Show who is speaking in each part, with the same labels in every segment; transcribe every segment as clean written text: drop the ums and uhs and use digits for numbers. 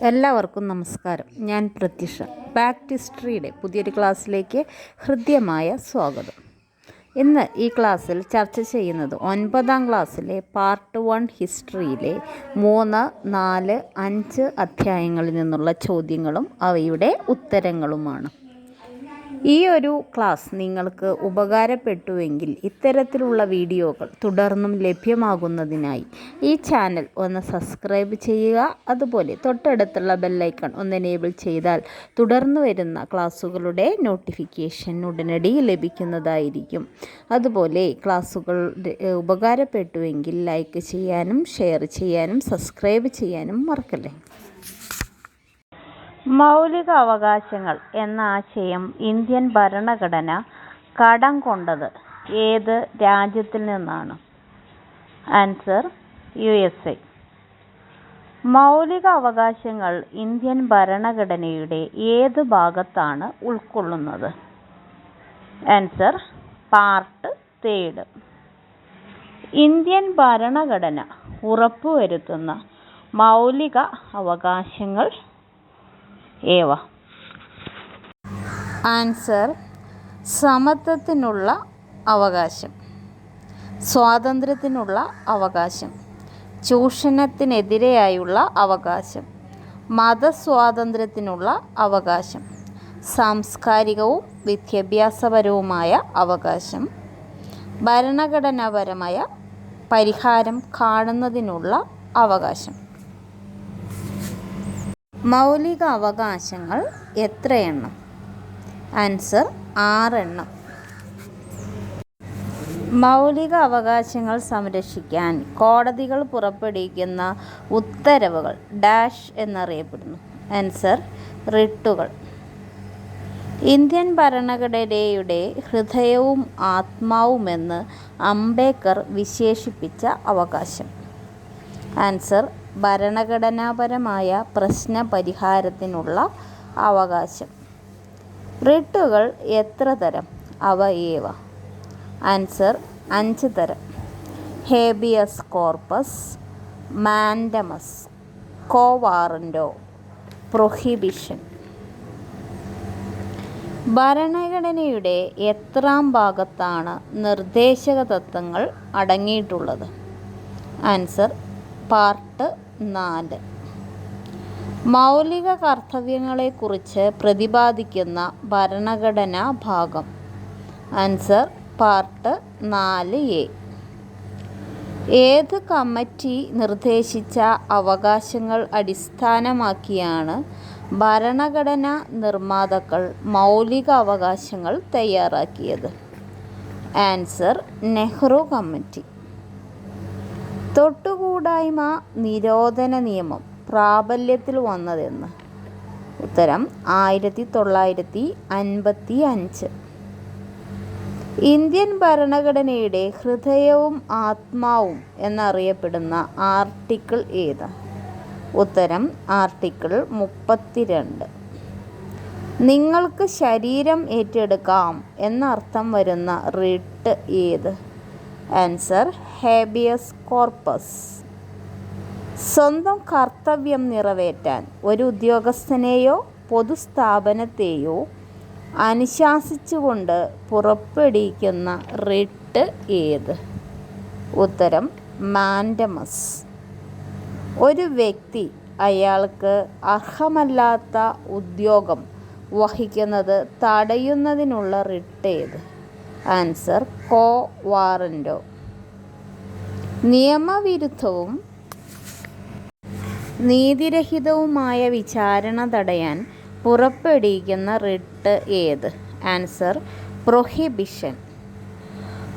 Speaker 1: എല്ലാവർക്കും നമസ്കാരം. ഞാൻ പ്രത്യക്ഷ. ബാക്ക് ടു ഹിസ്റ്ററിയുടെ പുതിയൊരു ക്ലാസ്സിലേക്ക് ഹൃദ്യമായ സ്വാഗതം. ഇന്ന് ഈ ക്ലാസ്സിൽ ചർച്ച ചെയ്യുന്നത് 9ാം ക്ലാസ്സിലെ പാർട്ട് 1 ഹിസ്റ്ററിയിലെ 3, 4, 5 അധ്യായങ്ങളിൽ നിന്നുള്ള ചോദ്യങ്ങളും അവയുടെ ഉത്തരങ്ങളുമാണ്. ഈ ഒരു ക്ലാസ് നിങ്ങൾക്ക് ഉപകാരപ്പെട്ടുവെങ്കിൽ ഇത്തരത്തിലുള്ള വീഡിയോകൾ തുടർന്നും ലഭ്യമാകുന്നതിനായി ഈ ചാനൽ ഒന്ന് സബ്സ്ക്രൈബ് ചെയ്യുക. അതുപോലെ തൊട്ടടുത്തുള്ള ബെല്ലൈക്കൺ ഒന്ന് എനേബിൾ ചെയ്താൽ തുടർന്ന് വരുന്ന ക്ലാസ്സുകളുടെ നോട്ടിഫിക്കേഷൻ ഉടനടി ലഭിക്കുന്നതായിരിക്കും. അതുപോലെ ക്ലാസ്സുകൾ ഉപകാരപ്പെട്ടുവെങ്കിൽ ലൈക്ക് ചെയ്യാനും ഷെയർ ചെയ്യാനും സബ്സ്ക്രൈബ് ചെയ്യാനും മറക്കല്ലേ. മൗലിക അവകാശങ്ങൾ എന്ന ആശയം ഇന്ത്യൻ ഭരണഘടന കടം കൊണ്ടത് ഏത് രാജ്യത്തിൽ നിന്നാണ്? Answer USA. മൗലിക അവകാശങ്ങൾ ഇന്ത്യൻ ഭരണഘടനയുടെ ഏത് ഭാഗത്താണ് ഉൾക്കൊള്ളുന്നത്? Answer part 3. ഇന്ത്യൻ ഭരണഘടന ഉറപ്പുവരുത്തുന്ന മൗലിക അവകാശങ്ങൾ ഏവ? ആൻസർ സമത്വത്തിനുള്ള അവകാശം, സ്വാതന്ത്ര്യത്തിനുള്ള അവകാശം, ചൂഷണത്തിനെതിരെയായുള്ള അവകാശം, മതസ്വാതന്ത്ര്യത്തിനുള്ള അവകാശം, സാംസ്കാരികവും വിദ്യാഭ്യാസപരവുമായ അവകാശം, ഭരണഘടനാപരമായ പരിഹാരം കാണുന്നതിനുള്ള അവകാശം. മൗലിക അവകാശങ്ങൾ എത്രയെണ്ണം? ആൻസർ 6 എണ്ണം. മൗലിക അവകാശങ്ങൾ സംരക്ഷിക്കാൻ കോടതികൾ പുറപ്പെടുവിക്കുന്ന ഉത്തരവുകൾ ഡാഷ് എന്നറിയപ്പെടുന്നു. ആൻസർ റിട്ടുകൾ. ഇന്ത്യൻ ഭരണഘടനയുടെ ഹൃദയവും ആത്മാവുമെന്ന് അംബേദ്കർ വിശേഷിപ്പിച്ച അവകാശം? ആൻസർ ഭരണഘടനാപരമായ പ്രശ്ന പരിഹാരത്തിനുള്ള അവകാശം. റിട്ടുകൾ എത്ര തരം? അവ ഏവ? ആൻസർ 5 തരം. ഹേബിയസ് കോർപ്പസ്, മാൻഡമസ്, കോ വാറന്റോ, പ്രൊഹിബിഷൻ. ഭരണഘടനയുടെ എത്രാം ഭാഗത്താണ് നിർദ്ദേശക തത്വങ്ങൾ അടങ്ങിയിട്ടുള്ളത്? Answer part 4. മൗലിക കർത്തവ്യങ്ങളെക്കുറിച്ച് പ്രതിപാദിക്കുന്ന ഭരണഘടനാ ഭാഗം? Answer part 4A. ഏത് കമ്മിറ്റി നിർദ്ദേശിച്ച അവകാശങ്ങൾ അടിസ്ഥാനമാക്കിയാണ് ഭരണഘടനാ നിർമ്മാതാക്കൾ മൗലിക അവകാശങ്ങൾ തയ്യാറാക്കിയത്? Answer Nehru committee. തൊട്ടുകൂടായ്മ നിരോധന നിയമം പ്രാബല്യത്തിൽ വന്നതെന്ന്? ഉത്തരം 1955. ഇന്ത്യൻ ഭരണഘടനയുടെ ഹൃദയവും ആത്മാവും എന്നറിയപ്പെടുന്ന ആർട്ടിക്കിൾ ഏത്? ഉത്തരം ആർട്ടിക്കിൾ 32. നിങ്ങൾക്ക് ശരീരം ഏറ്റെടുക്കാം എന്നർത്ഥം വരുന്ന റിട്ട് ഏത്? Answer habeas corpus. സ്വന്തം കർത്തവ്യം നിറവേറ്റാൻ ഒരു ഉദ്യോഗസ്ഥനെയോ പൊതുസ്ഥാപനത്തെയോ അനുശാസിച്ചുകൊണ്ട് പുറപ്പെടുവിക്കുന്ന റിട്ട് ഏത്? ഉത്തരം മാൻഡമസ്. ഒരു വ്യക്തി അയാൾക്ക് അർഹമല്ലാത്ത ഉദ്യോഗം വഹിക്കുന്നത് തടയുന്നതിനുള്ള റിട്ട് ഏത്? ആൻസർ കോ വാറന്റോ. നിയമവിരുദ്ധവും നീതിരഹിതവുമായ വിചാരണ തടയാൻ പുറപ്പെടുവിക്കുന്ന റിട്ട് ഏത്? Answer prohibition.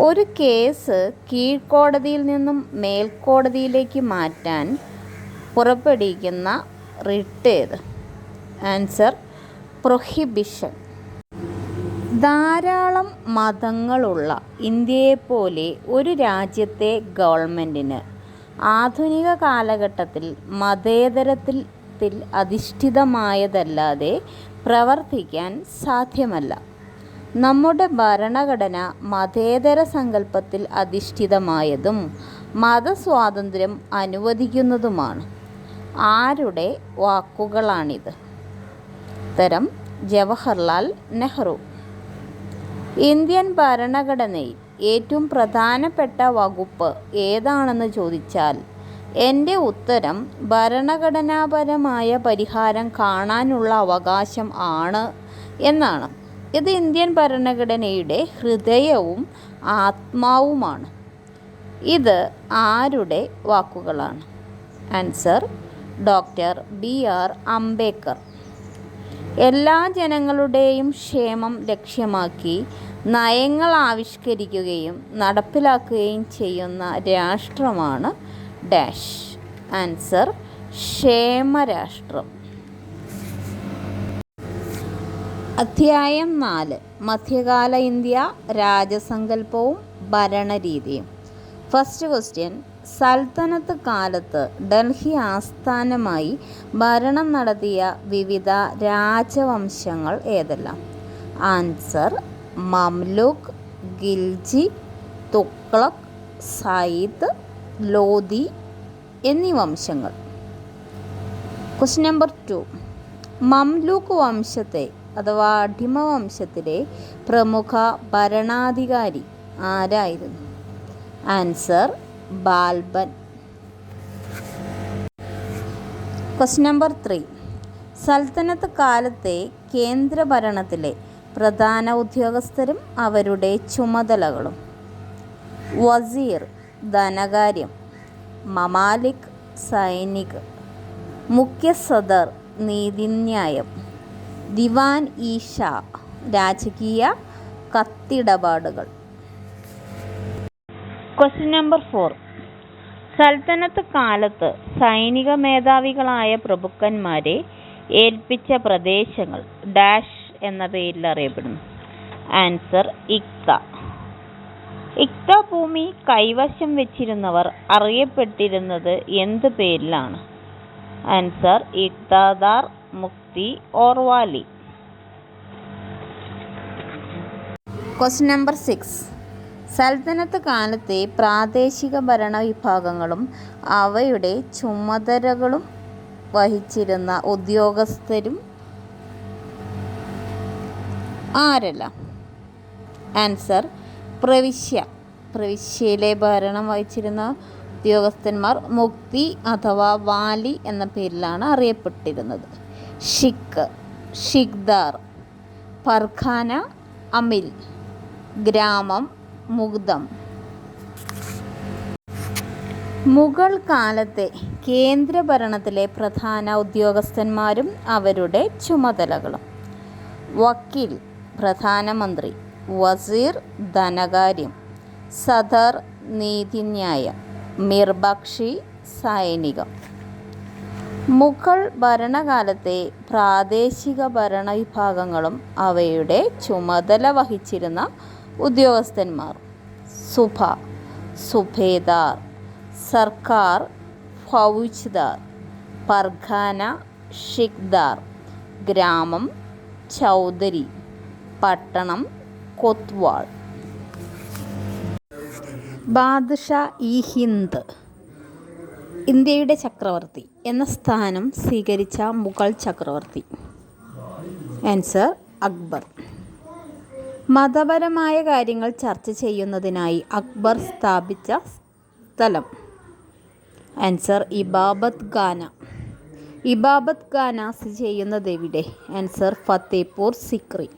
Speaker 1: ഒരു കേസ് കീഴ്ക്കോടതിയിൽ നിന്നും മേൽക്കോടതിയിലേക്ക് മാറ്റാൻ പുറപ്പെടുവിക്കുന്ന റിട്ട് ഏത്? Answer prohibition. ധാരാളം മതങ്ങളുള്ള ഇന്ത്യയെപ്പോലെ ഒരു രാജ്യത്തെ ഗവൺമെൻറ്റിന് ആധുനിക കാലഘട്ടത്തിൽ മതേതരത്തിൽ അധിഷ്ഠിതമായതല്ലാതെ പ്രവർത്തിക്കാൻ സാധ്യമല്ല. നമ്മുടെ ഭരണഘടന മതേതര സങ്കല്പത്തിൽ അധിഷ്ഠിതമായതും മതസ്വാതന്ത്ര്യം അനുവദിക്കുന്നതുമാണ്. ആരുടെ വാക്കുകളാണിത്? ഉത്തരം ജവഹർലാൽ നെഹ്റു. ഇന്ത്യൻ ഭരണഘടനയിൽ ഏറ്റവും പ്രധാനപ്പെട്ട വകുപ്പ് ഏതാണെന്ന് ചോദിച്ചാൽ എൻ്റെ ഉത്തരം ഭരണഘടനാപരമായ പരിഹാരം കാണാനുള്ള അവകാശം ആണ് എന്നാണ്. ഇത് ഇന്ത്യൻ ഭരണഘടനയുടെ ഹൃദയവും ആത്മാവുമാണ്. ഇത് ആരുടെ വാക്കുകളാണ്? Answer doctor BR Ambedkar. എല്ലാ ജനങ്ങളുടെയും ക്ഷേമം ലക്ഷ്യമാക്കി നയങ്ങൾ ആവിഷ്കരിക്കുകയും നടപ്പിലാക്കുകയും ചെയ്യുന്ന രാഷ്ട്രമാണ് ഡാഷ്. ആൻസർ ക്ഷേമരാഷ്ട്രം. അധ്യായം 4 മധ്യകാല ഇന്ത്യ, രാജസങ്കല്പവും ഭരണരീതിയും. ഫസ്റ്റ് ക്വസ്റ്റ്യൻ, സൽത്തനത്ത് കാലത്ത് ഡൽഹി ആസ്ഥാനമായി ഭരണം നടത്തിയ വിവിധ രാജവംശങ്ങൾ ഏതെല്ലാം? ആൻസർ മംലൂക്ക്, ഖിൽജി, തുഗ്ലക്, സയ്യിദ്, ലോധി എന്നീ വംശങ്ങൾ. ക്വസ്റ്റ്യൻ നമ്പർ 2, മംലൂക്ക് വംശത്തെ അഥവാ അടിമവംശത്തിലെ പ്രമുഖ ഭരണാധികാരി ആരായിരുന്നു? ആൻസർ ബാൽബൻ. ക്വസ്റ്റ്യൻ നമ്പർ 3, സൽത്തനത്ത് കാലത്തെ കേന്ദ്രഭരണത്തിലെ പ്രധാന ഉദ്യോഗസ്ഥരും അവരുടെ ചുമതലകളും. വസീർ ധനകാര്യം, മമാലിക് സൈനിക്, മുഖ്യ സദർ നീതിന്യായം, ദിവാൻ ഇ ഷാ രാജകീയ കത്തിടപാടുകൾ. ക്വസ്റ്റ്യൻ നമ്പർ 4, സൽത്തനത്ത് കാലത്ത് സൈനിക മേധാവികളായ പ്രഭുക്കന്മാരെ ഏൽപ്പിച്ച പ്രദേശങ്ങൾ ഡാഷ് എന്ന പേരിൽ അറിയപ്പെടുന്നു. ആൻസർ ഇക്ത. ഇക്ത ഭൂമി കൈവശം വെച്ചിരുന്നവർ അറിയപ്പെട്ടിരുന്നത് എന്ത് പേരിലാണ്? ആൻസർ ഇക്താദാർ, മുക്തി ഓർ വാലി. ക്വസ്റ്റ്യൻ നമ്പർ 6, സൽത്തനത്ത് കാലത്തെ പ്രാദേശിക ഭരണ വിഭാഗങ്ങളും അവയുടെ ചുമതലകളും വഹിച്ചിരുന്ന ഉദ്യോഗസ്ഥരും ആരെല്ലാം? ആൻസർ പ്രവിശ്യയിലെ ഭരണം വഹിച്ചിരുന്ന ഉദ്യോഗസ്ഥന്മാർ മുക്തി അഥവാ വാലി എന്ന പേരിലാണ് അറിയപ്പെട്ടിരുന്നത്. ഷിഖ്, ഷിഖ്ദാർ, പർഖാന, അമിൽ, ഗ്രാമം, മുഗ്ദം. മുഗൾ കാലത്തെ കേന്ദ്രഭരണത്തിലെ പ്രധാന ഉദ്യോഗസ്ഥന്മാരും അവരുടെ ചുമതലകളും. വക്കീൽ പ്രധാനമന്ത്രി, വസീർ ധനകാര്യം, സദർ നീതിന്യായം, മിർബക്ഷി സൈനികം. മുഗൾ ഭരണകാലത്തെ പ്രാദേശിക ഭരണവിഭാഗങ്ങളും അവയുടെ ചുമതല വഹിച്ചിരുന്ന ഉദ്യോഗസ്ഥന്മാർ. സുബ സുബേദാർ, സർക്കാർ ഫൗജ്ദാർ, പർഖാന ഷിഖ്ദാർ, ഗ്രാമം ചൗധരി, പട്ടണം കൊത്വാൾ. ബാദ്ഷാ ഇ ഹിന്ദ്, ഇന്ത്യയുടെ ചക്രവർത്തി എന്ന സ്ഥാനം സ്വീകരിച്ച മുഗൾ ചക്രവർത്തി. ആൻസർ അക്ബർ. മതപരമായ കാര്യങ്ങൾ ചർച്ച ചെയ്യുന്നതിനായി അക്ബർ സ്ഥാപിച്ച സ്ഥലം. ആൻസർ ഇബാബത്ത് ഖാന. ഇബാബത്ത് ഖാന സ്ഥിതി ചെയ്യുന്നത് എവിടെ? ആൻസർ ഫത്തേപൂർ സിക്രി.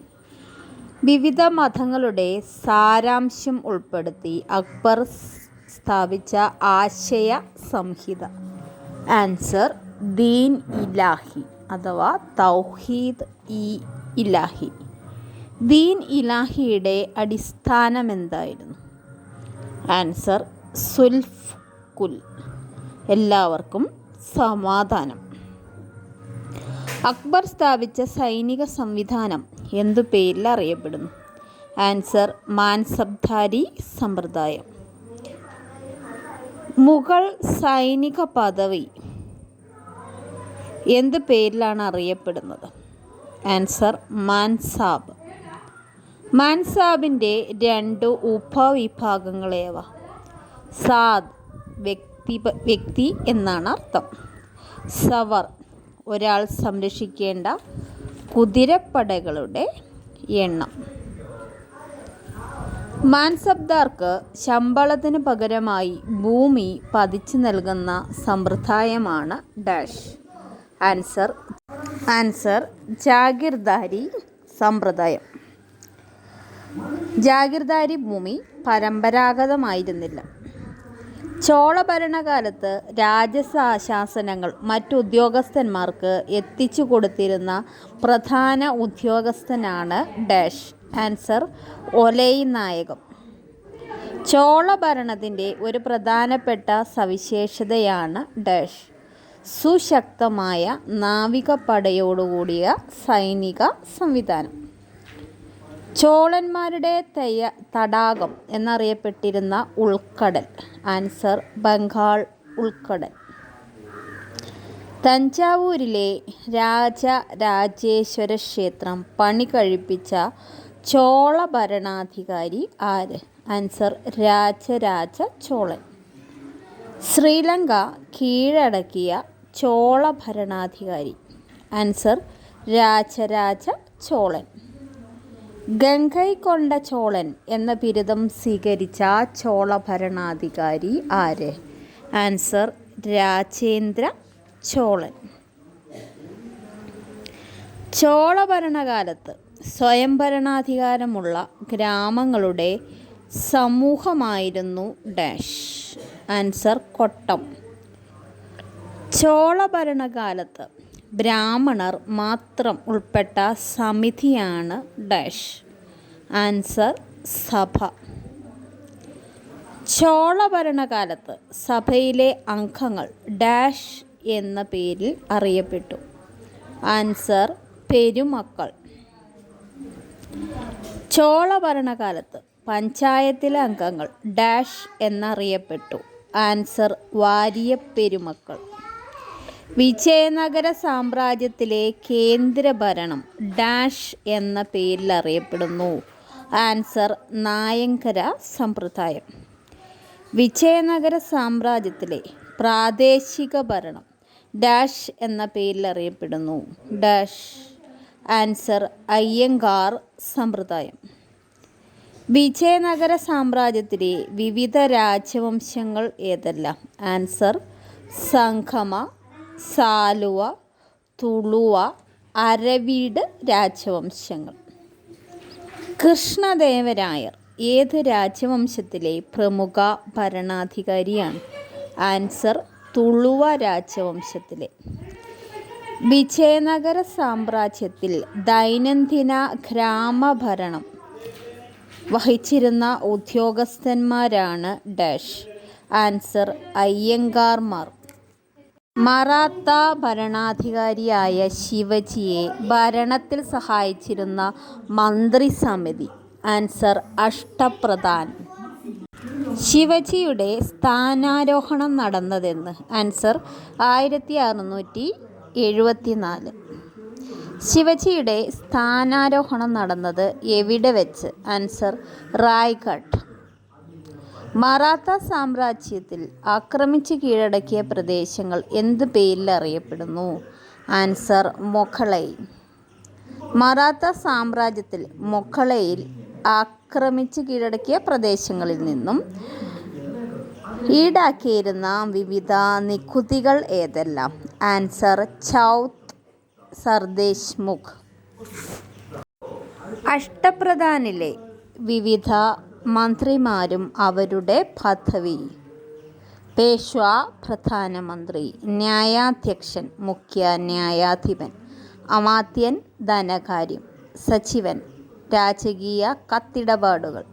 Speaker 1: വിവിധ മതങ്ങളുടെ സാരാംശം ഉൾപ്പെടുത്തി അക്ബർ സ്ഥാപിച്ച ആശയ സംഹിത. ആൻസർ ദീൻ ഇലാഹി അഥവാ തൗഹീദ് ഇ ഇലാഹി. ദീൻ ഇലാഹിയുടെ അടിസ്ഥാനമെന്തായിരുന്നു? ആൻസർ സുൽഫ് കുൽ, എല്ലാവർക്കും സമാധാനം. അക്ബർ സ്ഥാപിച്ച സൈനിക സംവിധാനം എന്തു പേരിൽ അറിയപ്പെടുന്നു? ആൻസർ മാൻസബ്ദാരി സമ്പ്രദായം. മുഗൾ സൈനിക പദവി എന്ത് പേരിലാണ് അറിയപ്പെടുന്നത്? ആൻസർ മാൻസാബ്. മാൻസാബിൻ്റെ 2 ഉപവിഭാഗങ്ങളേവ? സാദ് വ്യക്തി എന്നാണ് അർത്ഥം. സവർ ഒരാൾ സംരക്ഷിക്കേണ്ട കുതിരപ്പടകളുടെ എണ്ണം. മാൻസബ്ദാർക്ക് ശമ്പളത്തിന് പകരമായി ഭൂമി പതിച്ചു നൽകുന്ന സമ്പ്രദായമാണ് ഡാഷ്. ആൻസർ ജാഗിർദാരി സമ്പ്രദായം. ജാഗിർദാരി ഭൂമി പരമ്പരാഗതമായിരുന്നില്ല. ചോള ഭരണകാലത്ത് രാജശാസനങ്ങൾ മറ്റു ഉദ്യോഗസ്ഥന്മാർക്ക് എത്തിച്ചു കൊടുത്തിരുന്ന പ്രധാന ഉദ്യോഗസ്ഥനാണ് ഡാഷ്. ആൻസർ ഒലൈ നായകം. ചോള ഭരണത്തിൻ്റെ ഒരു പ്രധാനപ്പെട്ട സവിശേഷതയാണ് ഡാഷ്. സുശക്തമായ നാവികപ്പടയോടുകൂടിയ സൈനിക സംവിധാനം. ചോളന്മാരുടെ തടാകം എന്നറിയപ്പെട്ടിരുന്ന ഉൾക്കടൽ. ആൻസർ ബംഗാൾ ഉൾക്കടൽ. തഞ്ചാവൂരിലെ രാജരാജേശ്വര ക്ഷേത്രം പണി കഴിപ്പിച്ച ചോള ഭരണാധികാരി ആര്? ആൻസർ രാജരാജ ചോളൻ. ശ്രീലങ്ക കീഴടക്കിയ ചോള ഭരണാധികാരി. ആൻസർ രാജരാജ ചോളൻ. ഗംഗൈകൊണ്ട ചോളൻ എന്ന ബിരുദം സ്വീകരിച്ച ചോള ഭരണാധികാരി ആര്? ആൻസർ രാജേന്ദ്ര ചോളൻ. ചോള ഭരണകാലത്ത് സ്വയംഭരണാധികാരമുള്ള ഗ്രാമങ്ങളുടെ സമൂഹമായിരുന്നു ഡാഷ്. ആൻസർ കൊട്ടം. ചോള ഭരണകാലത്ത് ബ്രാഹ്മണർ മാത്രം ഉൾപ്പെട്ട സമിതിയാണ് ഡാഷ്. ആൻസർ സഭ. ചോള ഭരണകാലത്ത് സഭയിലെ അംഗങ്ങൾ ഡാഷ് എന്ന പേരിൽ അറിയപ്പെട്ടു. ആൻസർ പെരുമക്കൾ. ചോള ഭരണകാലത്ത് പഞ്ചായത്തിലെ അംഗങ്ങൾ ഡാഷ് എന്നറിയപ്പെട്ടു. ആൻസർ വാരിയ പെരുമക്കൾ. വിജയനഗര സാമ്രാജ്യത്തിലെ കേന്ദ്രഭരണം ഡാഷ് എന്ന പേരിൽ അറിയപ്പെടുന്നു. ആൻസർ നായങ്കര സമ്പ്രദായം. വിജയനഗര സാമ്രാജ്യത്തിലെ പ്രാദേശിക ഭരണം ഡാഷ് എന്ന പേരിൽ അറിയപ്പെടുന്നു. ഡാഷ്. ആൻസർ അയ്യങ്കാർ സമ്പ്രദായം. വിജയനഗര സാമ്രാജ്യത്തിലെ വിവിധ രാജവംശങ്ങൾ ഏതെല്ലാം? ആൻസർ സംഗമ, സാലുവ, തുളുവ, അരവീട് രാജവംശങ്ങൾ. കൃഷ്ണദേവരായർ ഏത് രാജവംശത്തിലെ പ്രമുഖ ഭരണാധികാരിയാണ്? ആൻസർ തുളുവ രാജവംശത്തിലെ. വിജയനഗര സാമ്രാജ്യത്തിൽ ദൈനംദിന ഗ്രാമഭരണം വഹിച്ചിരുന്ന ഉദ്യോഗസ്ഥന്മാരാണ് ഡാഷ്. ആൻസർ അയ്യങ്കാർമാർ. മറാത്ത ഭരണാധികാരിയായ ശിവജിയെ ഭരണത്തിൽ സഹായിച്ചിരുന്ന മന്ത്രിസമിതി. ആൻസർ അഷ്ടപ്രധാൻ. ശിവജിയുടെ സ്ഥാനാരോഹണം നടന്നതെന്ന്? ആൻസർ 1674. ശിവജിയുടെ സ്ഥാനാരോഹണം നടന്നത് എവിടെ വെച്ച്? ആൻസർ റായ്ഗഡ്. മറാത്ത സാമ്രാജ്യത്തിൽ ആക്രമിച്ച് കീഴടക്കിയ പ്രദേശങ്ങൾ എന്ത് പേരിൽ അറിയപ്പെടുന്നു? ആൻസർ മൊഘളൈ. മറാത്ത സാമ്രാജ്യത്തിൽ മൊഘളയിൽ ആക്രമിച്ച് കീഴടക്കിയ പ്രദേശങ്ങളിൽ നിന്നും ഈടാക്കിയിരുന്ന വിവിധ നികുതികൾ ഏതെല്ലാം? ആൻസർ ചൗത്ത് സർദേശ്. അഷ്ടപ്രധാനിലെ വിവിധ മന്ത്രിമാരും അവരുടെ പദവി: പേഷ്വാ പ്രധാനമന്ത്രി, ന്യായാധ്യക്ഷൻ മുഖ്യ ന്യായാധിപൻ, അമാത്യൻ ധനകാര്യം, സച്ചിവൻ രാജകീയ കത്തിടപാടുകൾ,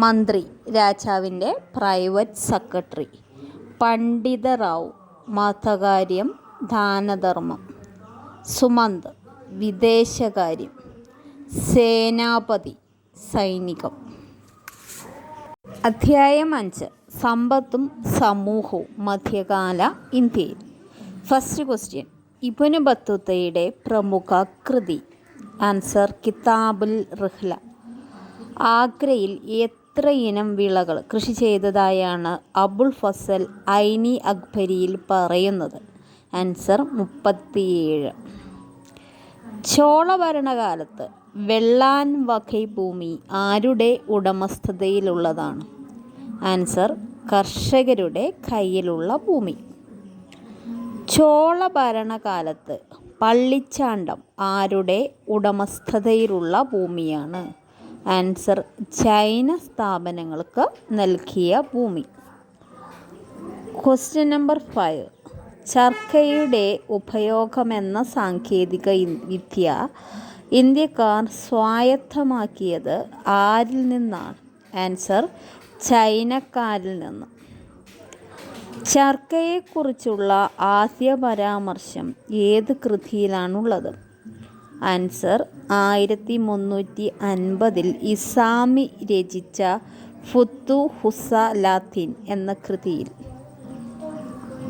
Speaker 1: മന്ത്രി രാജാവിൻ്റെ പ്രൈവറ്റ് സെക്രട്ടറി, പണ്ഡിതറാവു മതകാര്യം ദാനധർമ്മം, സുമന്ത് വിദേശകാര്യം, സേനാപതി സൈനികം. അധ്യായം 5 സമ്പത്തും സമൂഹവും മധ്യകാല ഇന്ത്യയിൽ. ഫസ്റ്റ് ക്വസ്റ്റ്യൻ, ഇബ്നു ബത്തൂത്തയുടെ പ്രമുഖ കൃതി? ആൻസർ കിതാബുൽ റിഹ്ല. ആഗ്രയിൽ എത്ര ഇനം വിളകൾ കൃഷി ചെയ്തതായാണ് അബുൽ ഫസൽ ഐനി അക്ബരിയിൽ പറയുന്നത്? ആൻസർ 37. ചോള ഭരണകാലത്ത് വെള്ളാൻ വകൈ ഭൂമി ആരുടെ ഉടമസ്ഥതയിലുള്ളതാണ്? ആൻസർ കർഷകരുടെ കയ്യിലുള്ള ഭൂമി. ചോള ഭരണകാലത്ത് പള്ളിച്ചാണ്ടം ആരുടെ ഉടമസ്ഥതയിലുള്ള ഭൂമിയാണ്? ആൻസർ ജൈന സ്ഥാപനങ്ങൾക്ക് നൽകിയ ഭൂമി. Question number 5. ചർക്കയുടെ ഉപയോഗമെന്ന സാങ്കേതിക വിദ്യ ഇന്ത്യക്കാർ സ്വായത്തമാക്കിയത് ആരിൽ നിന്നാണ്? ആൻസർ ചൈനക്കാരിൽ നിന്ന്. ചർക്കയെക്കുറിച്ചുള്ള ആദ്യ പരാമർശം ഏത് കൃതിയിലാണുള്ളത്? ആൻസർ 1350 ഇസാമി രചിച്ച ഫുത്തുഹുസ ലാത്തിൻ എന്ന കൃതിയിൽ.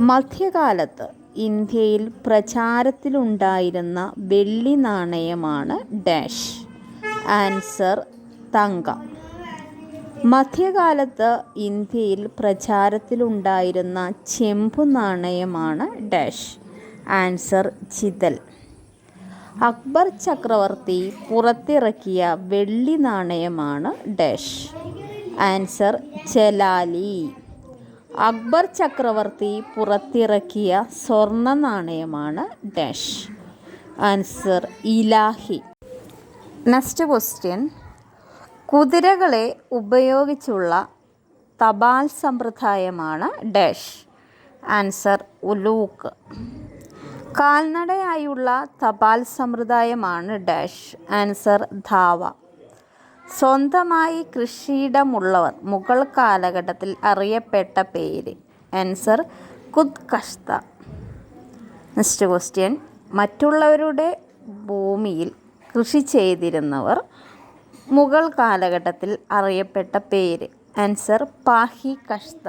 Speaker 1: മധ്യകാലത്ത് ഇന്ത്യയിൽ പ്രചാരത്തിലുണ്ടായിരുന്ന വെള്ളി നാണയമാണ് ഡാഷ്. ആൻസർ തങ്ക. മധ്യകാലത്ത് ഇന്ത്യയിൽ പ്രചാരത്തിലുണ്ടായിരുന്ന ചെമ്പു നാണയമാണ് ഡാഷ്. ആൻസർ ചിതൽ. അക്ബർ ചക്രവർത്തി പുറത്തിറക്കിയ വെള്ളി നാണയമാണ് ഡാഷ്. ആൻസർ ജലാലി. അക്ബർ ചക്രവർത്തി പുറത്തിറക്കിയ സ്വർണ്ണ നാണയമാണ് ഡാഷ്. ആൻസർ ഇലാഹി. Next question. കുതിരകളെ ഉപയോഗിച്ചുള്ള തപാൽ സമ്പ്രദായമാണ് ഡാഷ്. ആൻസർ ഉലൂക്ക്. കാൽനടയായുള്ള തപാൽ സമ്പ്രദായമാണ് ഡാഷ്. ആൻസർ ധാവ. സ്വന്തമായി കൃഷിയിടമുള്ളവർ മുഗൾ കാലഘട്ടത്തിൽ അറിയപ്പെട്ട പേര്? ആൻസർ ഖുദ് കഷ്ത. Next question. മറ്റുള്ളവരുടെ ഭൂമിയിൽ കൃഷി ചെയ്തിരുന്നവർ മുഗൾ കാലഘട്ടത്തിൽ അറിയപ്പെട്ട പേര്? ആൻസർ പാഹി കഷ്ത.